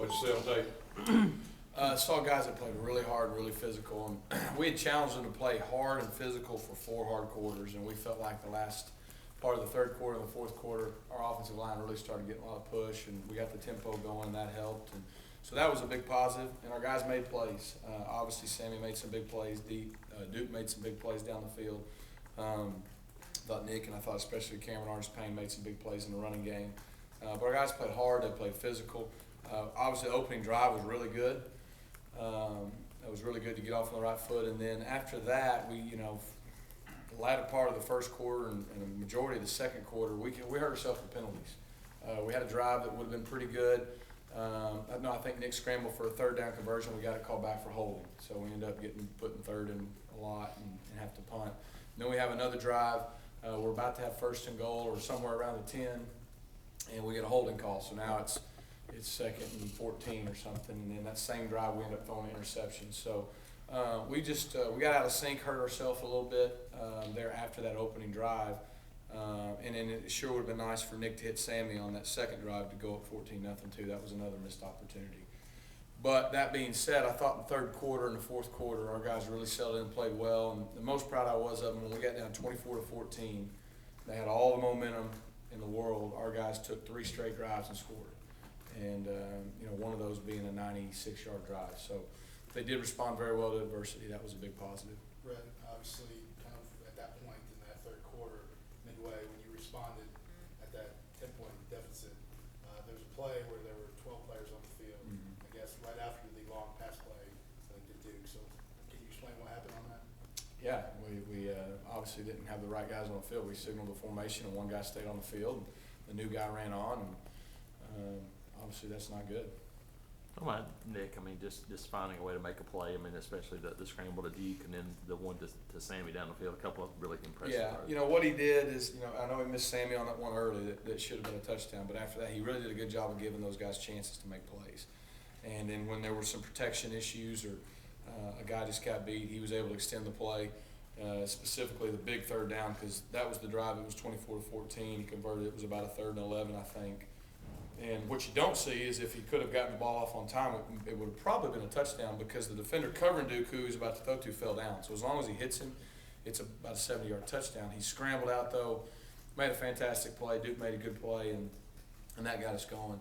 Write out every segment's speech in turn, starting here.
What'd you say on tape? Saw guys that played really hard, really physical, and we had challenged them to play hard and physical for 4 hard quarters, and we felt like the last part of the third quarter and the fourth quarter, our offensive line really started getting a lot of push, and we got the tempo going, and that helped. And so that was a big positive, and our guys made plays. Obviously, Sammy made some big plays. Duke made some big plays down the field. I thought Nick and I thought especially Cameron Artis-Payne made some big plays in the running game. But our guys played hard. They played physical. Obviously, the opening drive was really good. It was really good to get off on the right foot, and then after that, the latter part of the first quarter and the majority of the second quarter, we hurt ourselves with penalties. We had a drive that would have been pretty good. I think Nick scrambled for a third down conversion. We got a call back for holding, so we ended up getting put in third and a lot and have to punt. And then we have another drive. We're about to have first and goal or somewhere around the 10, and we get a holding call. So now it's second and 14 or something, and then that same drive we end up throwing an interception. So we got out of sync, hurt ourselves a little bit there after that opening drive, and then it sure would have been nice for Nick to hit Sammy on that second drive to go up 14-0 too. That was another missed opportunity. But that being said, I thought in the third quarter and the fourth quarter our guys really settled in and played well, and the most proud I was of them when we got down 24-14. They had all the momentum in the world. Our guys took 3 straight drives and scored. And one of those being a 96-yard drive. So they did respond very well to adversity. That was a big positive. Rhett, obviously, kind of at that point in that third quarter, midway, when you responded at that 10-point deficit, there was a play where there were 12 players on the field. I guess right after the long pass play to Duke. So can you explain what happened on that? Yeah, we obviously didn't have the right guys on the field. We signaled the formation, and one guy stayed on the field, and the new guy ran on, and obviously that's not good. What about Nick? Just finding a way to make a play. Especially the scramble to Deke and then the one to Sammy down the field. A couple of really impressive. Yeah, what he did is, I know he missed Sammy on that one early that should have been a touchdown, but after that he really did a good job of giving those guys chances to make plays. And then when there were some protection issues or a guy just got beat, he was able to extend the play, specifically the big third down, because that was the drive. It was 24-14. He converted. It was about a 3rd and 11, I think. And what you don't see is if he could have gotten the ball off on time, it would have probably been a touchdown because the defender covering Duke, who he was about to throw to, fell down. So as long as he hits him, it's about a 70-yard touchdown. He scrambled out, though, made a fantastic play. Duke made a good play, and that got us going.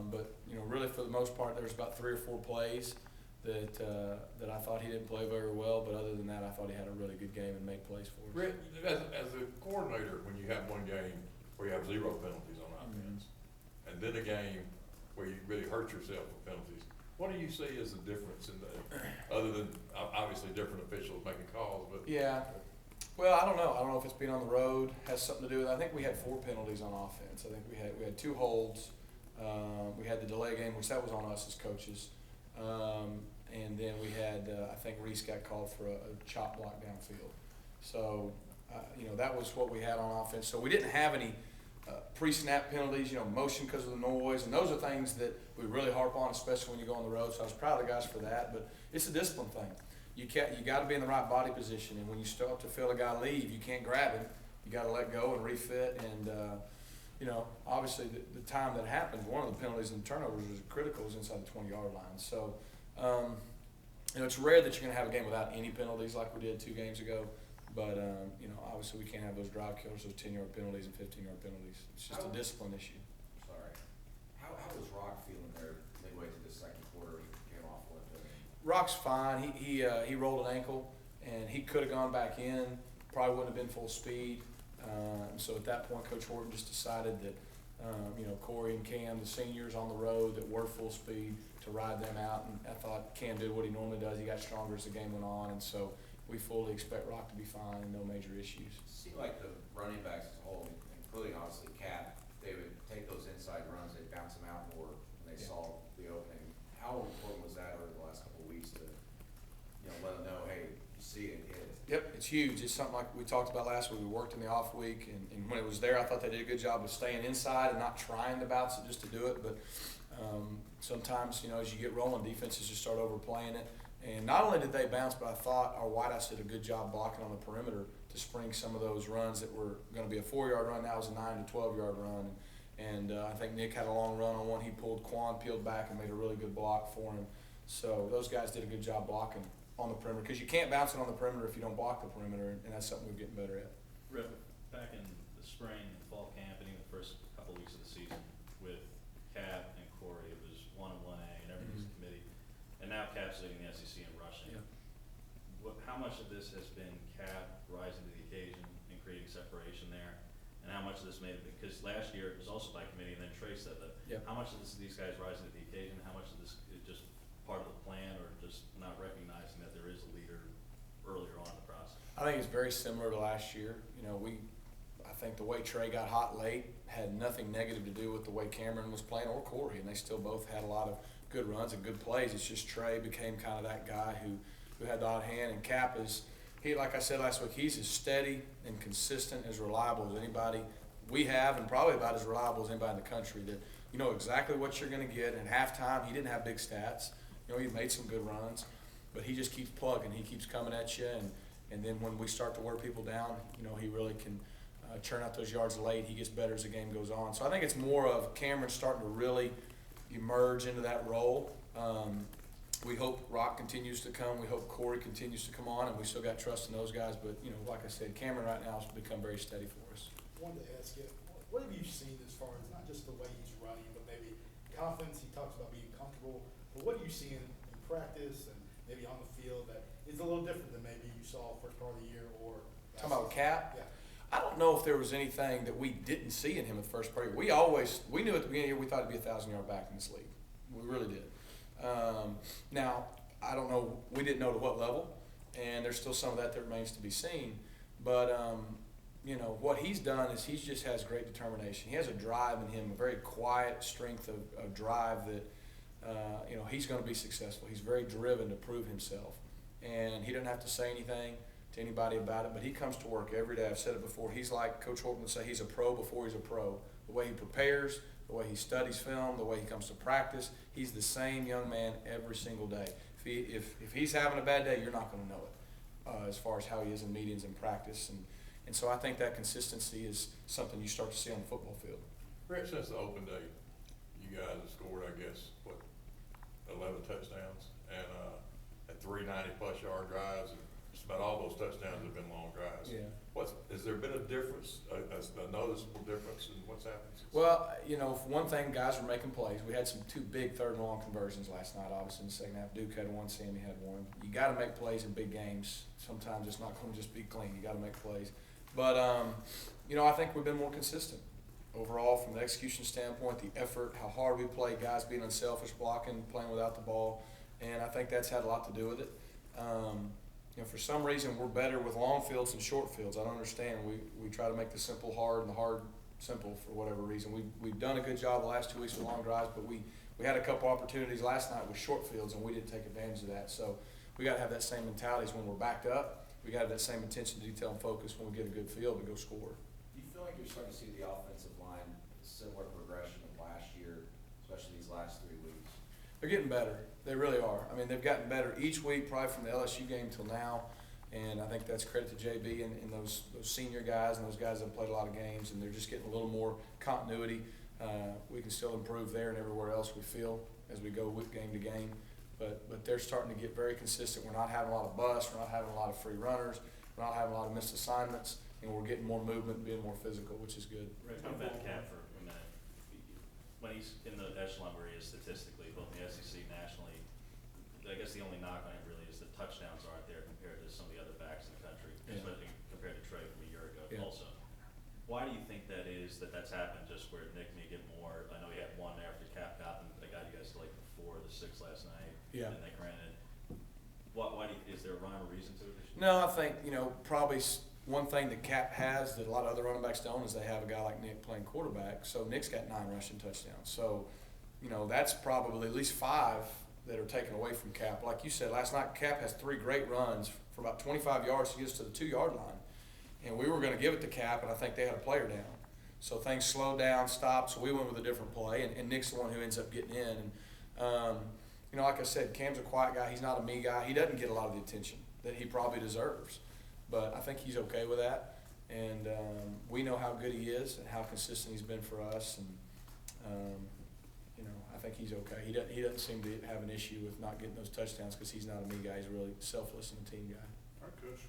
But really for the most part, there was about 3 or 4 plays that I thought he didn't play very well. But other than that, I thought he had a really good game and made plays for us. Rhett, as a coordinator, when you have one game where you have 0 penalties on offense, and then a game where you really hurt yourself with penalties, what do you see as the difference in other than obviously different officials making calls? But yeah, well, I don't know. I don't know if it's being on the road has something to do with it. I think we had 4 penalties on offense. I think we had 2 holds. We had the delay game, which that was on us as coaches, and then we had I think Reese got called for a chop block downfield. So that was what we had on offense. So we didn't have any pre-snap penalties, motion because of the noise, and those are things that we really harp on, especially when you go on the road. So I was proud of the guys for that, but it's a discipline thing. You got to be in the right body position, and when you start to feel a guy leave, you can't grab him. You got to let go and refit, and obviously the time that happens, one of the penalties and turnovers was critical, was inside the 20-yard line. So it's rare that you're going to have a game without any penalties like we did 2 games ago. But, obviously we can't have those drive killers, those 10-yard penalties and 15-yard penalties. It's just a discipline issue. Sorry. How was Rock feeling there midway through the second quarter? He came off with it. Rock's fine. He rolled an ankle, and he could have gone back in. Probably wouldn't have been full speed. So at that point, Coach Horton just decided that, Corey and Cam, the seniors on the road that were full speed, to ride them out. And I thought Cam did what he normally does. He got stronger as the game went on, and so we fully expect Rock to be fine and no major issues. It seemed like the running backs as a whole, including obviously Cap, they would take those inside runs, they'd bounce them out more when they saw the opening. How important was that over the last couple of weeks to let them know, hey, you see it, hit it? Yep, it's huge. It's something like we talked about last week. We worked in the off week, and when it was there, I thought they did a good job of staying inside and not trying to bounce it just to do it. But sometimes, as you get rolling, defenses just start overplaying it. And not only did they bounce, but I thought our wideouts did a good job blocking on the perimeter to spring some of those runs that were going to be a 4-yard run. Now it was a 9 to 12-yard run. And I think Nick had a long run on one. He pulled Quan, peeled back, and made a really good block for him. So those guys did a good job blocking on the perimeter, because you can't bounce it on the perimeter if you don't block the perimeter, and that's something we're getting better at. Rip, back in the spring and fall camp, and even the first couple of weeks of the season with Cap and Corey, it was 1 and 1A and everything's a committee. And now Cap's leading the SEC in rushing. Yeah. How much of this has been Cap rising to the occasion and creating separation there? And how much of this may have been, because last year it was also by committee, and then Trey said that. Yeah. How much of this is these guys rising to the occasion? How much of this is just part of the plan, or just not recognizing that there is a leader earlier on in the process? I think it's very similar to last year. You know, I think the way Trey got hot late had nothing negative to do with the way Cameron was playing or Corey, and they still both had a lot of good runs and good plays. It's just Trey became kind of that guy who had the hot hand, and Cap is, like I said last week, he's as steady and consistent, as reliable as anybody we have, and probably about as reliable as anybody in the country, that you know exactly what you're going to get. And halftime, he didn't have big stats. You know, he made some good runs, but he just keeps plugging. He keeps coming at you, and then when we start to wear people down, you know, he really can churn out those yards late. He gets better as the game goes on. So I think it's more of Cameron starting to really emerge into that role. We hope Rock continues to come. We hope Corey continues to come on, and we still got trust in those guys. But, you know, like I said, Cameron right now has become very steady for us. I wanted to ask you, what have you seen as far as not just the way he's running, but maybe confidence? He talks about being comfortable, but what are you seeing in practice and maybe on the field that is a little different than maybe you saw first part of the year or last Talking about season? Cap? Yeah. I don't know if there was anything that we didn't see in him at the first part. We knew at the beginning of the year we thought he'd be a 1,000-yard back in this league. We really did. Now, I don't know, we didn't know to what level, and there's still some of that remains to be seen. But, you know, what he's done is he just has great determination. He has a drive in him, a very quiet strength of drive that, you know, he's going to be successful. He's very driven to prove himself. And he doesn't have to say anything to anybody about it, but he comes to work every day. I've said it before. He's like Coach Horton would say, he's a pro before he's a pro. The way he prepares, the way he studies film, the way he comes to practice, he's the same young man every single day. If he's having a bad day, you're not going to know it as far as how he is in meetings and practice. And so I think that consistency is something you start to see on the football field. Rhett, since the open day, you guys have scored, I guess, 11 touchdowns and 3 90-plus yard drives. And just about all those touchdowns have been long drives. Yeah. Has there been a difference, a noticeable difference in what's happened? Well, you know, for one thing, guys were making plays. We had two big third and long conversions last night, obviously, in the second half. Duke had one, Sammy had one. You got to make plays in big games. Sometimes it's not going to just be clean. You got to make plays. But, you know, I think we've been more consistent overall from the execution standpoint, the effort, how hard we play, guys being unselfish, blocking, playing without the ball. And I think that's had a lot to do with it. You know, for some reason, we're better with long fields than short fields. I don't understand. We try to make the simple hard and the hard simple for whatever reason. We've done a good job the last 2 weeks with long drives, but we had a couple opportunities last night with short fields, and we didn't take advantage of that. So we got to have that same mentality when we're backed up. We got to have that same attention to detail and focus when we get a good field to go score. Do you feel like you're starting to see the offensive line similar progression of last year, especially these last 3 weeks? They're getting better. They really are. I mean, they've gotten better each week, probably from the LSU game till now. And I think that's credit to JB and those senior guys and those guys that have played a lot of games, and they're just getting a little more continuity. We can still improve there and everywhere else we feel as we go with game to game. But they're starting to get very consistent. We're not having a lot of busts. We're not having a lot of free runners. We're not having a lot of missed assignments. And we're getting more movement and being more physical, which is good. Rick, go back to Cap for a minute. When he's in the echelon where he is statistically, both in the SEC nationally, I guess the only knock on it really is the touchdowns aren't there compared to some of the other backs in the country, Yeah. especially compared to Trey from a year ago Yeah. also. Why do you think that is, that's happened just where Nick may get more? I know he had one after Cap got them. They got you guys to like the 4 or the 6 last night. Yeah. And Nick ran it. Why is there a rhyme or reason to it this year? No, I think, you know, probably one thing that Cap has that a lot of other running backs don't is they have a guy like Nick playing quarterback. So Nick's got 9 rushing touchdowns. So, you know, that's probably at least 5 that are taken away from Cap. Like you said, last night Cap has 3 great runs for about 25 yards to get us to the 2-yard line. And we were going to give it to Cap, and I think they had a player down. So things slowed down, stopped, so we went with a different play, and Nick's the one who ends up getting in. And, you know, like I said, Cam's a quiet guy. He's not a me guy. He doesn't get a lot of the attention that he probably deserves. But I think he's okay with that. And we know how good he is and how consistent he's been for us. And You know, I think he's okay. He doesn't seem to have an issue with not getting those touchdowns because he's not a me guy. He's a really selfless and a team guy. All right, Coach.